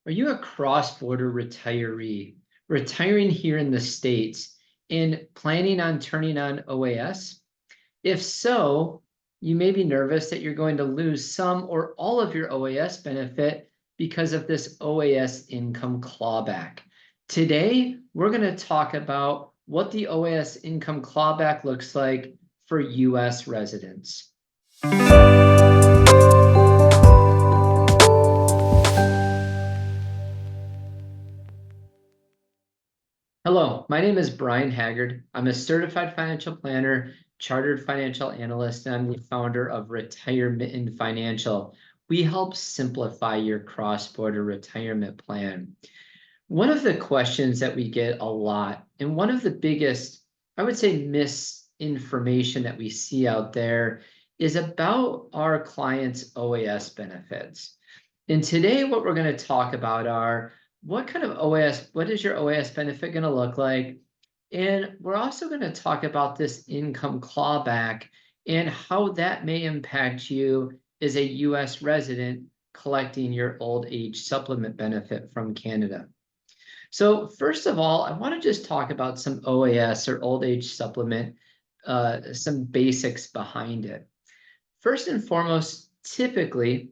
Are you a cross-border retiree, retiring here in the States and planning on turning on OAS? If so, you may be nervous that you're going to lose some or all of your OAS benefit because of this OAS income clawback. Today, we're going to talk about what the OAS income clawback looks like for U.S. residents. Hello, my name is Brian Haggard. I'm a certified financial planner, chartered financial analyst, and I'm the founder of Retirement Financial. We help simplify your cross-border retirement plan. One of the questions that we get a lot, and one of the biggest, I would say, misinformation that we see out there is about our clients' OAS benefits. And today, what we're going to talk about are what kind of OAS, what is your OAS benefit going to look like? And we're also going to talk about this income clawback and how that may impact you as a U.S. resident collecting your old age supplement benefit from Canada. So first of all, I want to just talk about some OAS or old age supplement, some basics behind it. First and foremost, typically,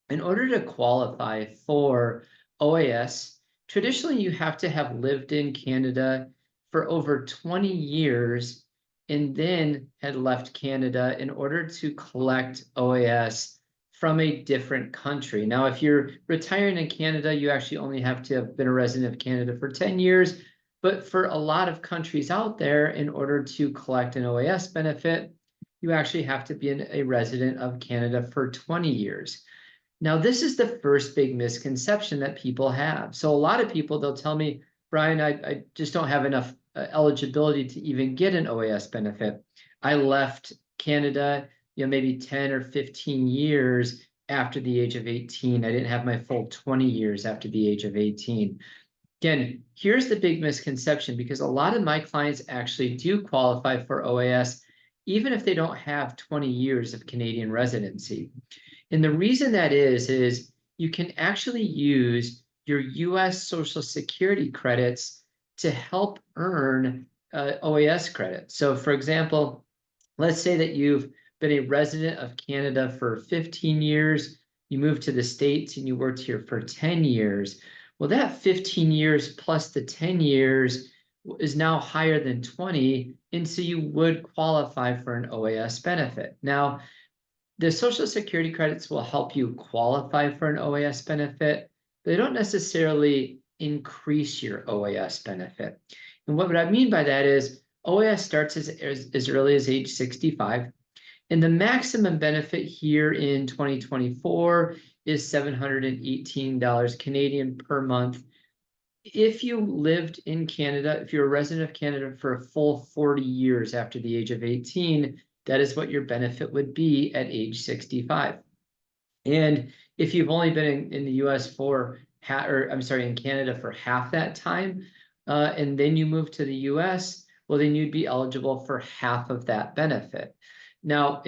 in order to qualify for OAS, traditionally you have to have lived in Canada for over 20 years and then had left Canada in order to collect OAS from a different country. Now, if you're retiring in Canada, you actually only have to have been a resident of Canada for 10 years. But for a lot of countries out there, in order to collect an OAS benefit, you actually have to be a resident of Canada for 20 years. Now, this is the first big misconception that people have. So a lot of people, they'll tell me, Brian, I just don't have enough eligibility to even get an OAS benefit. I left Canada, maybe 10 or 15 years after the age of 18. I didn't have my full 20 years after the age of 18. Again, here's the big misconception, because a lot of my clients actually do qualify for OAS, even if they don't have 20 years of Canadian residency. And the reason that is you can actually use your U.S. Social Security credits to help earn OAS credit. So for example, let's say that you've been a resident of Canada for 15 years, you moved to the States and you worked here for 10 years. Well, that 15 years plus the 10 years is now higher than 20, and so you would qualify for an OAS benefit. Now, the Social Security credits will help you qualify for an OAS benefit. They don't necessarily increase your OAS benefit. And what I mean by that is OAS starts as early as age 65. And the maximum benefit here in 2024 is $718 Canadian per month. If you lived in Canada, if you're a resident of Canada for a full 40 years after the age of 18, that is what your benefit would be at age 65. And if you've only been in the US for, in Canada for half that time, and then you move to the US, well, then you'd be eligible for half of that benefit. Now,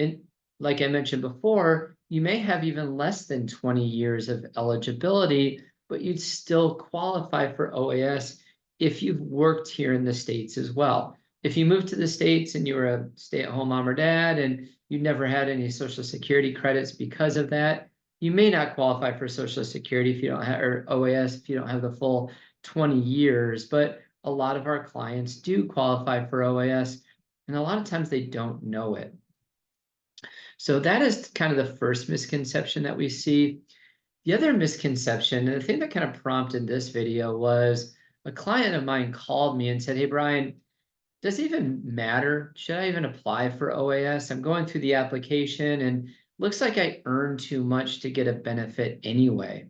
like I mentioned before, you may have even less than 20 years of eligibility, but you'd still qualify for OAS if you've worked here in the States as well. If you moved to the States and you were a stay-at-home mom or dad and you never had any Social Security credits because of that, you may not qualify for Social Security if you don't have, or OAS if you don't have the full 20 years. But a lot of our clients do qualify for OAS, and a lot of times they don't know it. So that is kind of the first misconception that we see. The other misconception, and the thing that kind of prompted this video, was a client of mine called me and said, "Hey, Brian, does it even matter? Should I even apply for OAS? I'm going through the application and looks like I earn too much to get a benefit anyway."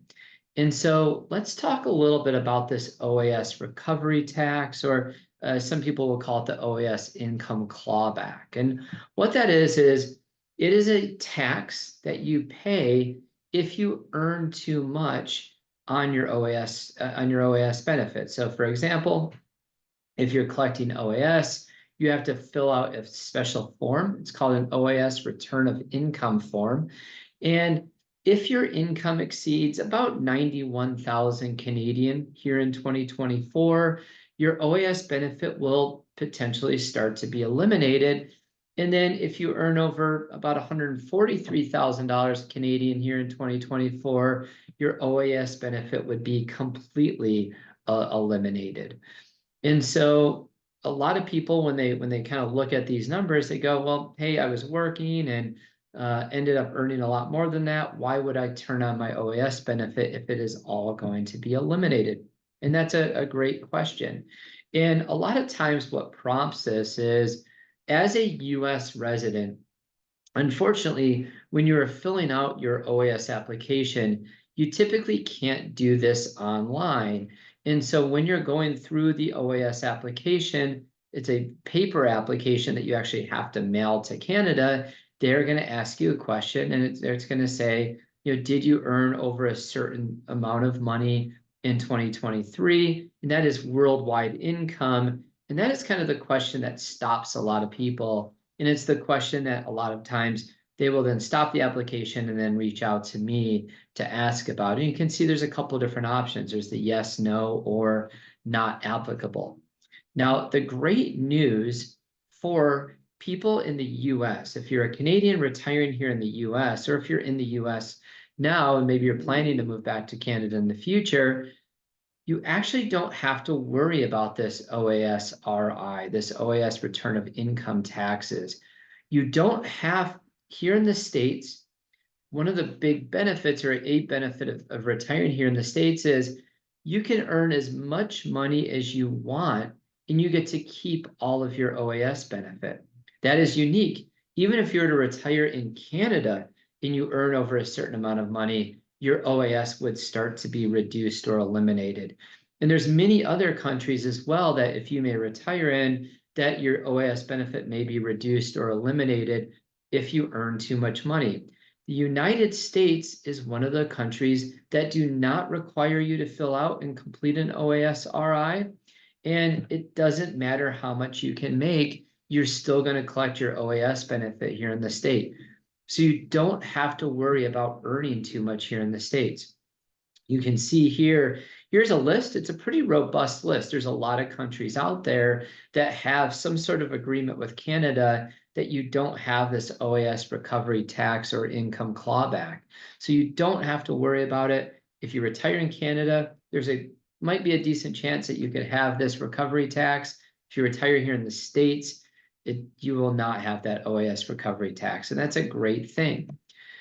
And so let's talk a little bit about this OAS recovery tax, or some people will call it the OAS income clawback. And what that is it is a tax that you pay if you earn too much on your OAS benefit. So for example, if you're collecting OAS, you have to fill out a special form. It's called an OAS return of income form. And If your income exceeds about 91,000 Canadian here in 2024, your OAS benefit will potentially start to be eliminated. And then if you earn over about $143,000 Canadian here in 2024, your OAS benefit would be completely eliminated. And so a lot of people, when they kind of look at these numbers, they go, well, hey, I was working and ended up earning a lot more than that. Why would I turn on my OAS benefit if it is all going to be eliminated? And that's a great question. And a lot of times what prompts this is, as a US resident, unfortunately, when you're filling out your OAS application, you typically can't do this online. And so when you're going through the OAS application, it's a paper application that you actually have to mail to Canada. They're going to ask you a question, and it's going to say, did you earn over a certain amount of money in 2023? And that is worldwide income. And that is kind of the question that stops a lot of people. And it's the question that a lot of times they will then stop the application and then reach out to me to ask about. And you can see there's a couple of different options. There's the yes, no, or not applicable. Now, the great news for people in the US, if you're a Canadian retiring here in the US, or if you're in the US now and maybe you're planning to move back to Canada in the future, you actually don't have to worry about this OAS RI, this OAS return of income taxes. You don't have, here in the States, one of the big benefits, or a benefit of retiring here in the States, is you can earn as much money as you want and you get to keep all of your OAS benefit. That is unique. Even if you were to retire in Canada and you earn over a certain amount of money, your OAS would start to be reduced or eliminated. And there's many other countries as well that if you may retire in, that your OAS benefit may be reduced or eliminated if you earn too much money. The United States is one of the countries that do not require you to fill out and complete an OAS RI. And it doesn't matter how much you can make, you're still going to collect your OAS benefit here in the state. So you don't have to worry about earning too much here in the States. You can see here, here's a list. It's a pretty robust list. There's a lot of countries out there that have some sort of agreement with Canada that you don't have this OAS recovery tax or income clawback. So you don't have to worry about it. If you retire in Canada, might be a decent chance that you could have this recovery tax. If you retire here in the States, you will not have that OAS recovery tax, and that's a great thing.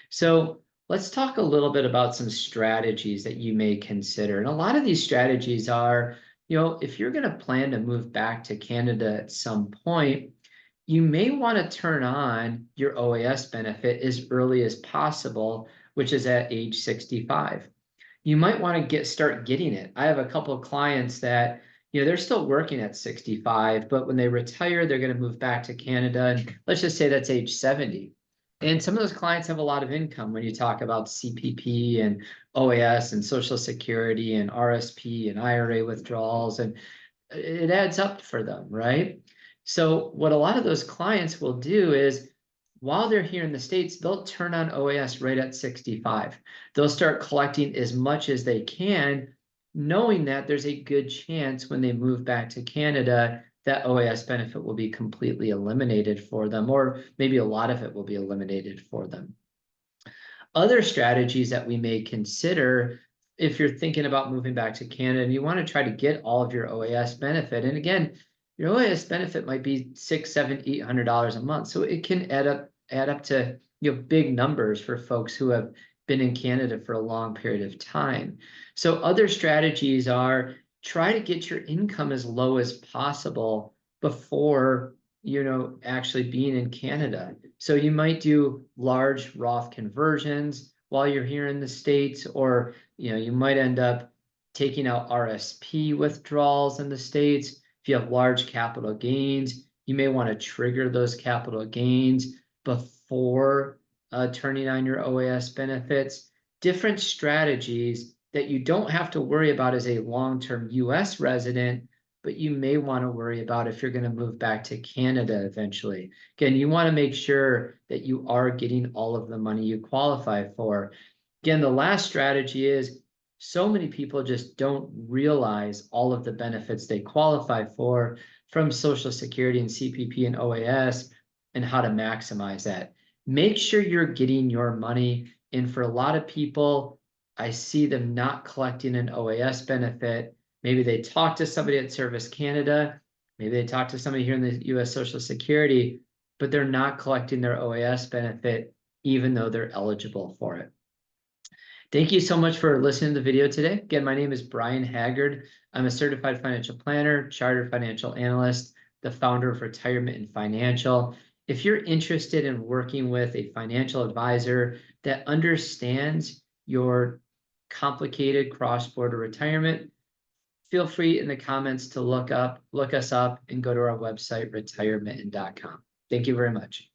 So let's talk a little bit about some strategies that you may consider. And a lot of these strategies are, if you're going to plan to move back to Canada at some point, you may want to turn on your OAS benefit as early as possible, which is at age 65. You might want to start getting it. I have a couple of clients that, they're still working at 65, but when they retire, they're going to move back to Canada. And let's just say that's age 70. And some of those clients have a lot of income when you talk about CPP and OAS and Social Security and RSP and IRA withdrawals, and it adds up for them, right? So what a lot of those clients will do is, while they're here in the States, they'll turn on OAS right at 65. They'll start collecting as much as they can, knowing that there's a good chance when they move back to Canada, that OAS benefit will be completely eliminated for them, or maybe a lot of it will be eliminated for them. Other strategies that we may consider if you're thinking about moving back to Canada and you want to try to get all of your OAS benefit. And again, your OAS benefit might be $600, $700, $800 a month. So it can add up to big numbers for folks who have been in Canada for a long period of time. So other strategies are, try to get your income as low as possible before actually being in Canada. So you might do large Roth conversions while you're here in the States, or you might end up taking out RSP withdrawals in the States. If you have large capital gains, you may want to trigger those capital gains before turning on your OAS benefits. Different strategies that you don't have to worry about as a long-term US resident, but you may want to worry about if you're going to move back to Canada eventually. Again, you want to make sure that you are getting all of the money you qualify for. Again, the last strategy is so many people just don't realize all of the benefits they qualify for from Social Security and CPP and OAS and how to maximize that. Make sure you're getting your money. And for a lot of people, I see them not collecting an OAS benefit. Maybe they talk to somebody at Service Canada, maybe they talk to somebody here in the US Social Security, but they're not collecting their OAS benefit, even though they're eligible for it. Thank you so much for listening to the video today. Again, my name is Brian Haggard. I'm a certified financial planner, chartered financial analyst, the founder of Retirement and Financial. If you're interested in working with a financial advisor that understands your complicated cross-border retirement, feel free in the comments to look us up and go to our website, retirementin.com. Thank you very much.